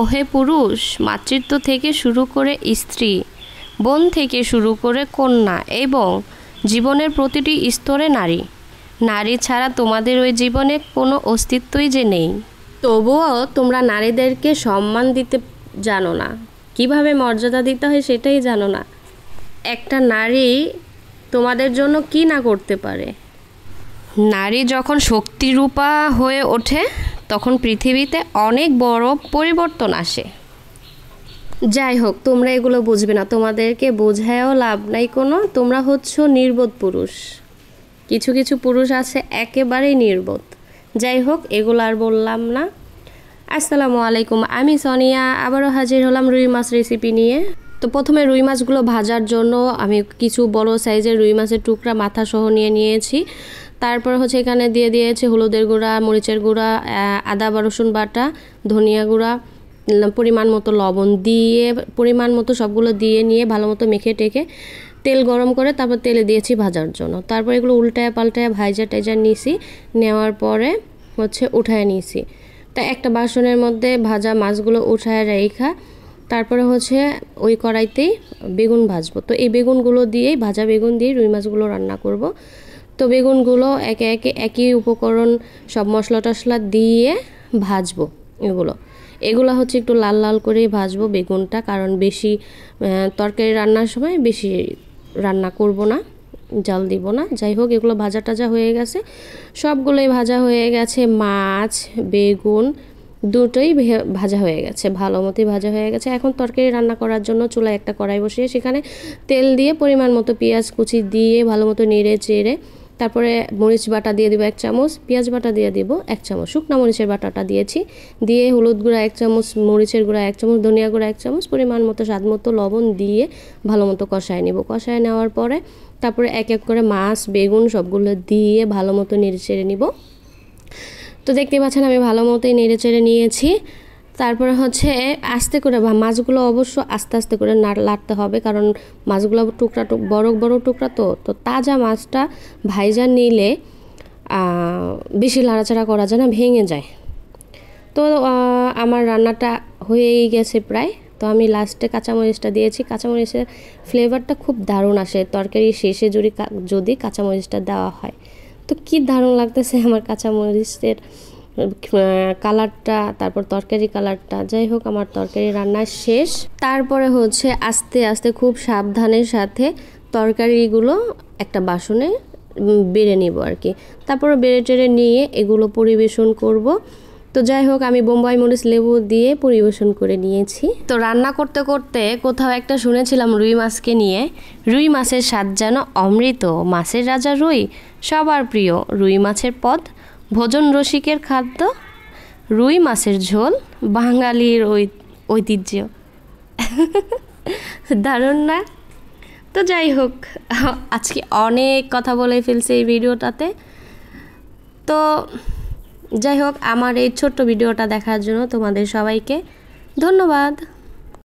ওহে পুরুষ, মাতৃত্ব থেকে শুরু করে স্ত্রী, বোন থেকে শুরু করে কন্যা এবং জীবনের প্রতিটি স্তরে নারী। নারী ছাড়া তোমাদের ওই জীবনে কোনো অস্তিত্বই যে নেই। তবুও তোমরা নারীদেরকে সম্মান দিতে জানো না, কিভাবে মর্যাদা দিতে হয় সেটাই জানো না। একটা নারী তোমাদের জন্য কি না করতে পারে। নারী যখন শক্তিরূপা হয়ে ওঠে তখন পৃথিবীতে অনেক বড় পরিবর্তন আসে। যাই হোক, তোমরা এগুলো বুঝবে না, তোমাদেরকে বোঝায়ও লাভ নাই কোনো। তোমরা হচ্ছ নির্বোধ পুরুষ। কিছু কিছু পুরুষ আছে একেবারেই নির্বোধ। যাই হোক, এগুলো আর বললাম না। আসসালামু আলাইকুম, আমি সোনিয়া আবারও হাজির হলাম রুই মাছ রেসিপি নিয়ে। তো প্রথমে রুই মাছগুলো ভাজার জন্য আমি কিছু বড় সাইজের রুই মাছের টুকরা মাথা সহ নিয়েছি। তারপর হচ্ছে এখানে দিয়ে দিয়েছি হলুদের গুঁড়া, মরিচের গুঁড়া, আদা বা রসুন বাটা, ধনিয়া গুঁড়া, পরিমাণ মতো লবণ দিয়ে পরিমাণ মতো সবগুলো দিয়ে নিয়ে ভালো মতো মেখে টেকে তেল গরম করে তারপর তেলে দিয়েছি ভাজার জন্য। তারপর এগুলো উল্টায় পাল্টায় ভাজা টাইজা নিয়েছি, নেওয়ার পরে হচ্ছে উঠায় নিয়েছি। তা একটা বাসনের মধ্যে ভাজা মাছগুলো উঠায় রেখা তারপরে হচ্ছে ওই কড়াইতেই বেগুন ভাজবো। তো এই বেগুনগুলো দিয়েই, ভাজা বেগুন দিয়ে রুই মাছগুলো রান্না করব। তো বেগুনগুলো একে একে একই উপকরণ সব মশলা টশলা দিয়ে ভাজবো। এগুলো হচ্ছে একটু লাল লাল করেই ভাজবো বেগুনটা, কারণ বেশি তরকারি রান্নার সময় বেশি রান্না করব না, জাল দিব না। যাই হোক, এগুলো ভাজা টাজা হয়ে গেছে, সবগুলোই ভাজা হয়ে গেছে। মাছ বেগুন দুটোই ভাজা হয়ে গেছে, ভালো মতোই ভাজা হয়ে গেছে। এখন তরকারি রান্না করার জন্য চুলায় একটা কড়াই বসিয়ে সেখানে তেল দিয়ে পরিমাণ মতো পেঁয়াজ কুচি দিয়ে ভালো মতো নেড়ে চেড়ে তারপরে মরিচ বাটা দিয়ে দিব 1 চামচ, পেঁয়াজ বাটা দিয়ে দিব 1 চামচ, শুকনা মরিচের বাটাটা দিয়েছি, দিয়ে হলুদ গুঁড়া 1 চামচ, মরিচের গুঁড়া 1 চামচ, ধনিয়া গুঁড়া 1 চামচ, পরিমাণ মতো স্বাদ মতো লবণ দিয়ে ভালো মতো কষায় নেব। কষায় নেওয়ার পরে তারপরে এক এক করে মাছ বেগুন সবগুলো দিয়ে ভালো মতো নেড়ে চেড়ে নিব। তো দেখতে পাচ্ছেন আমি ভালো মতোই নেড়ে চেড়ে নিয়েছি। তারপরে হচ্ছে আস্তে করে মাছগুলো অবশ্য আস্তে আস্তে করে লাড়তে হবে, কারণ মাছগুলো টুকরা বড় বড় টুকরা, তো তাজা মাছটা ভাইজা নিলে বেশি লাড়াচাড়া করা যায় না, ভেঙে যায়। তো আমার রান্নাটা হয়েই গেছে প্রায়। তো আমি লাস্টে কাঁচামরিচটা দিয়েছি। কাঁচামরিচের ফ্লেভারটা খুব দারুণ আসে তরকারি শেষে যদি কাঁচামরিচটা দেওয়া হয়। তো কি দারুণ লাগতেছে আমার কাঁচামরিচের কালারটা, তারপর তরকারি কালারটা। যাই হোক, আমার তরকারি রান্না শেষ। তারপরে হচ্ছে আস্তে আস্তে খুব সাবধানের সাথে তরকারিগুলো একটা বাসনে বেড়ে নিব আর কি। তারপরে বেড়ে টেড়ে নিয়ে এগুলো পরিবেশন করব। তো যাই হোক, আমি বোম্বাই মরিচ লেবু দিয়ে পরিবেশন করে নিয়েছি। তো রান্না করতে করতে কোথাও একটা শুনেছিলাম রুই মাছকে নিয়ে, রুই মাছের স্বাদ যেন অমৃত, মাছের রাজা রুই, সবার প্রিয় রুই মাছের পদ, ভোজন রসিকের খাদ্য, রুই মাছের ঝোল বাঙালির ঐতিহ্য। দারুণ না? তো যাই হোক, আজকে অনেক কথা বলে ফেলছে এই ভিডিওটাতে। তো যাই হোক, আমার এই ছোট্ট ভিডিওটা দেখার জন্য তোমাদের সবাইকে ধন্যবাদ।